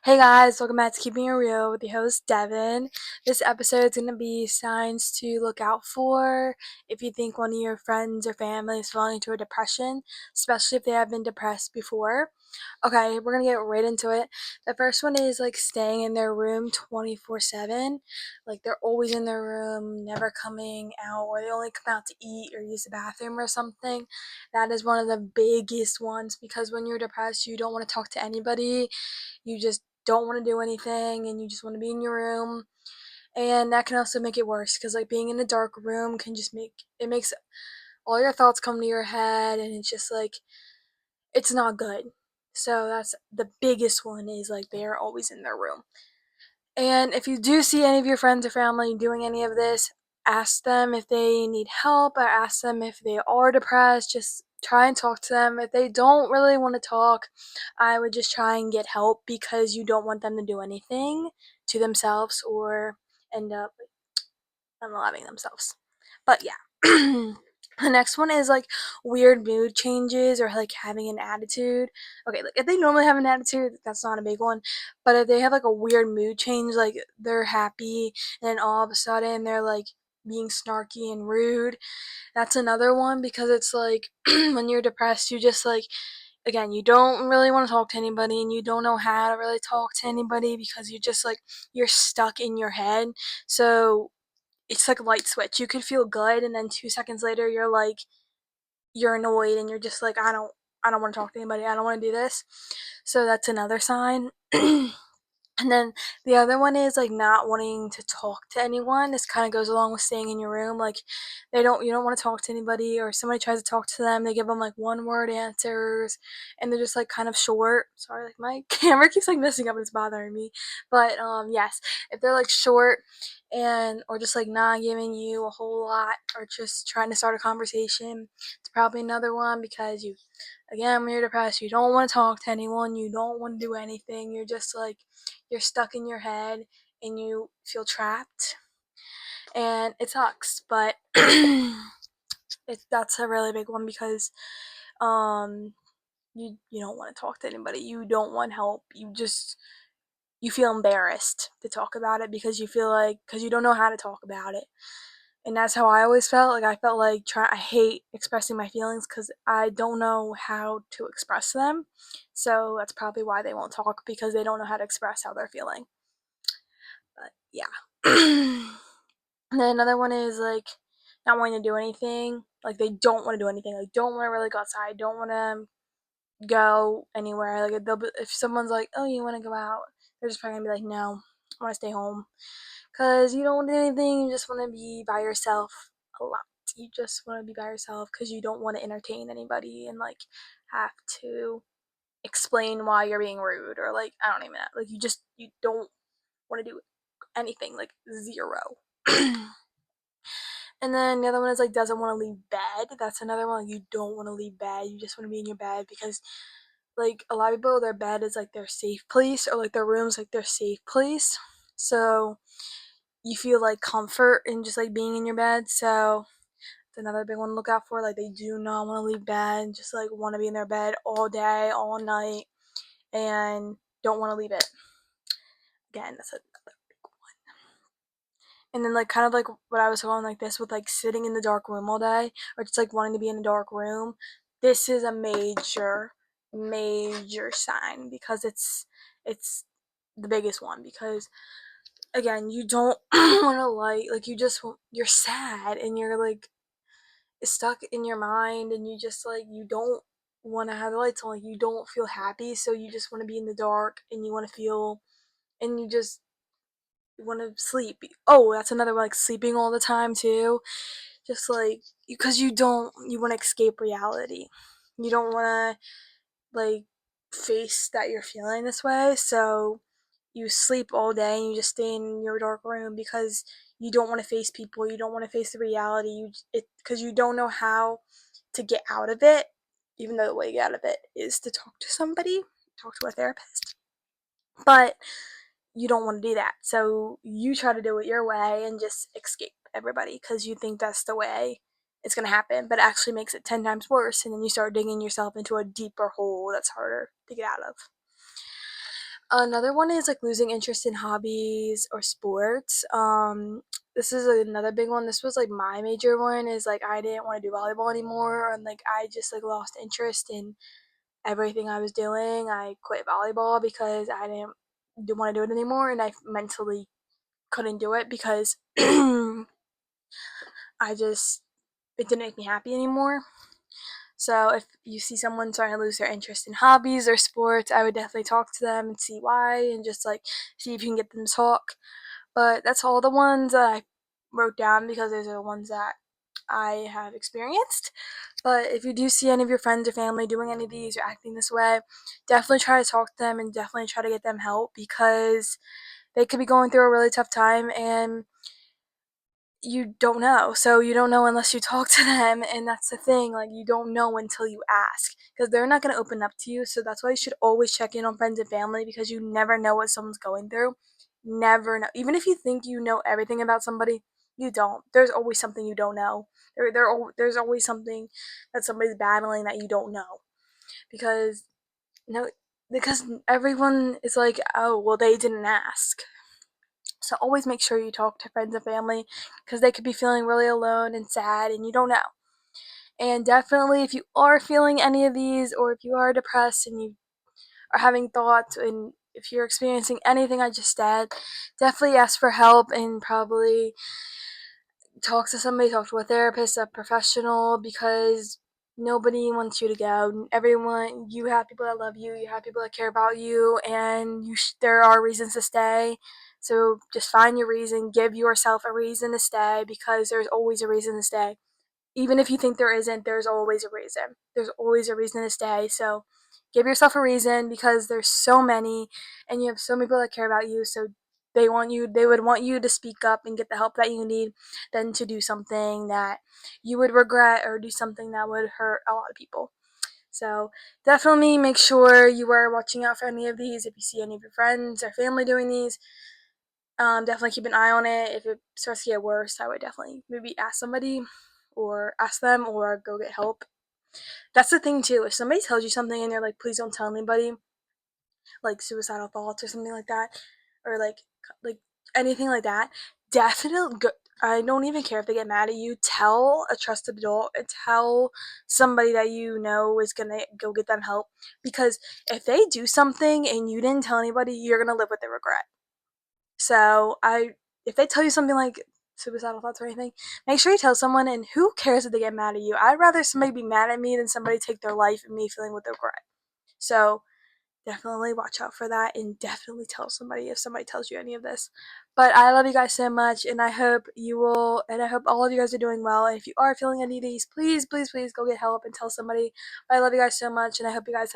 Hey guys, welcome back to Keeping It Real with your host Devin. This episode is going to be signs to look out for if you think one of your friends or family is falling into a depression, especially if they have been depressed before. Okay, we're going to get right into it. The first one is like staying in their room 24/7. Like they're always in their room, never coming out, or they only come out to eat or use the bathroom or something. That is one of the biggest ones because when you're depressed, you don't want to talk to anybody. You just don't want to do anything and you just want to be in your room, and that can also make it worse because like being in a dark room can just makes all your thoughts come to your head, and it's just like it's not good. So that's the biggest one, is like they're always in their room. And if you do see any of your friends or family doing any of this, ask them if they need help, or ask them if they are depressed. Just try and talk to them. If they don't really want to talk, I would just try and get help because you don't want them to do anything to themselves or end up unaliving themselves. But yeah. The next one is like weird mood changes or like having an attitude. Okay, like if they normally have an attitude, that's not a big one. But if they have like a weird mood change, like they're happy and then all of a sudden they're like being snarky and rude, that's another one because it's like when you're depressed, you just like, again, you don't really want to talk to anybody and you don't know how to really talk to anybody because you just like, you're stuck in your head. So it's like a light switch. You could feel good and then 2 seconds later you're annoyed and you're just like, I don't want to talk to anybody. I don't want to do this. So that's another sign. And then the other one is like not wanting to talk to anyone. This kind of goes along with staying in your room. Like you don't want to talk to anybody, or somebody tries to talk to them, they give them like one word answers and they're just like kind of short. Sorry, like my camera keeps like messing up and it's bothering me. But yes, if they're like short and or just like not giving you a whole lot or just trying to start a conversation, it's probably another one because you, again, when you're depressed, you don't want to talk to anyone, you don't want to do anything. You're just like, you're stuck in your head and you feel trapped. And it sucks, but that's a really big one because um you don't want to talk to anybody. You don't want help. You feel embarrassed to talk about it because you feel like because you don't know how to talk about it. And that's how I always felt. Like I felt like I hate expressing my feelings because I don't know how to express them. So that's probably why they won't talk, because they don't know how to express how they're feeling. But yeah. And then another one is like not wanting to do anything. Like they don't want to do anything. Like don't want to really go outside. Don't want to go anywhere. Like if someone's like, "Oh, you want to go out?" They're just probably gonna be like, "No, I want to stay home." Cause you don't want to do anything. You just want to be by yourself a lot. You just want to be by yourself because you don't want to entertain anybody and like have to explain why you're being rude, or like I don't even know. Like you don't want to do anything. Like zero. And then the other one is like doesn't want to leave bed. That's another one. Like you don't want to leave bed. You just want to be in your bed because like a lot of people, their bed is like their safe place, or like their room's like their safe place. So you feel like comfort in just like being in your bed. So it's another big one to look out for. Like they do not want to leave bed. Just like want to be in their bed all day, all night, and don't want to leave it. Again, that's another big one. And then like kind of like what I was going like this with like sitting in the dark room all day, or just like wanting to be in a dark room. This is a major sign because it's the biggest one because again you don't want to like you just you're sad and you're like stuck in your mind and you just like you don't want to have the lights on, like you don't feel happy, so you just want to be in the dark and you want to feel and you just want to sleep. Oh, that's another one, like sleeping all the time too, just like because you want to escape reality, you don't want to like face that you're feeling this way, so you sleep all day and you just stay in your dark room because you don't want to face people, you don't want to face the reality, because you don't know how to get out of it, even though the way to get out of it is to talk to somebody, talk to a therapist, but you don't want to do that, so you try to do it your way and just escape everybody because you think that's the way it's going to happen, but it actually makes it 10 times worse, and then you start digging yourself into a deeper hole that's harder to get out of. Another one is like losing interest in hobbies or sports. This is another big one. This was like my major one is like I didn't want to do volleyball anymore, and like I just like lost interest in everything I was doing. I quit volleyball because I didn't want to do it anymore, and I mentally couldn't do it because I just it didn't make me happy anymore. So if you see someone starting to lose their interest in hobbies or sports, I would definitely talk to them and see why and just like see if you can get them to talk. But that's all the ones that I wrote down because those are the ones that I have experienced. But if you do see any of your friends or family doing any of these or acting this way, definitely try to talk to them and definitely try to get them help because they could be going through a really tough time and you don't know. So you don't know unless you talk to them, and that's the thing. Like you don't know until you ask because they're not going to open up to you. So that's why you should always check in on friends and family because you never know what someone's going through. Never know. Even if you think you know everything about somebody, you don't. There's always something you don't know. There's always something that somebody's battling that you don't know because no because everyone is like, "Oh, well they didn't ask." So always make sure you talk to friends and family because they could be feeling really alone and sad and you don't know. And definitely, if you are feeling any of these or if you are depressed and you are having thoughts and if you're experiencing anything I just said, definitely ask for help and probably talk to somebody, talk to a therapist, a professional, because nobody wants you to go. Everyone, you have people that love you, you have people that care about you, and there are reasons to stay. So just find your reason, give yourself a reason to stay because there's always a reason to stay. Even if you think there isn't, there's always a reason. There's always a reason to stay. So give yourself a reason because there's so many and you have so many people that care about you. So they would want you to speak up and get the help that you need than to do something that you would regret or do something that would hurt a lot of people. So definitely make sure you are watching out for any of these. If you see any of your friends or family doing these, definitely keep an eye on it. If it starts to get worse, I would definitely maybe ask somebody or ask them or go get help. That's the thing too. If somebody tells you something and they're like, please don't tell anybody, like suicidal thoughts or something like that, or like anything like that, definitely go. I don't even care if they get mad at you. Tell a trusted adult and tell somebody that you know is gonna go get them help. Because if they do something and you didn't tell anybody, you're gonna live with the regret. So if they tell you something like suicidal thoughts or anything, make sure you tell someone. And who cares if they get mad at you? I'd rather somebody be mad at me than somebody take their life and me feeling with regret. So definitely watch out for that and definitely tell somebody if somebody tells you any of this. But I love you guys so much and I hope you will and I hope all of you guys are doing well. And if you are feeling any of these, please, please, please go get help and tell somebody. But I love you guys so much and I hope you guys have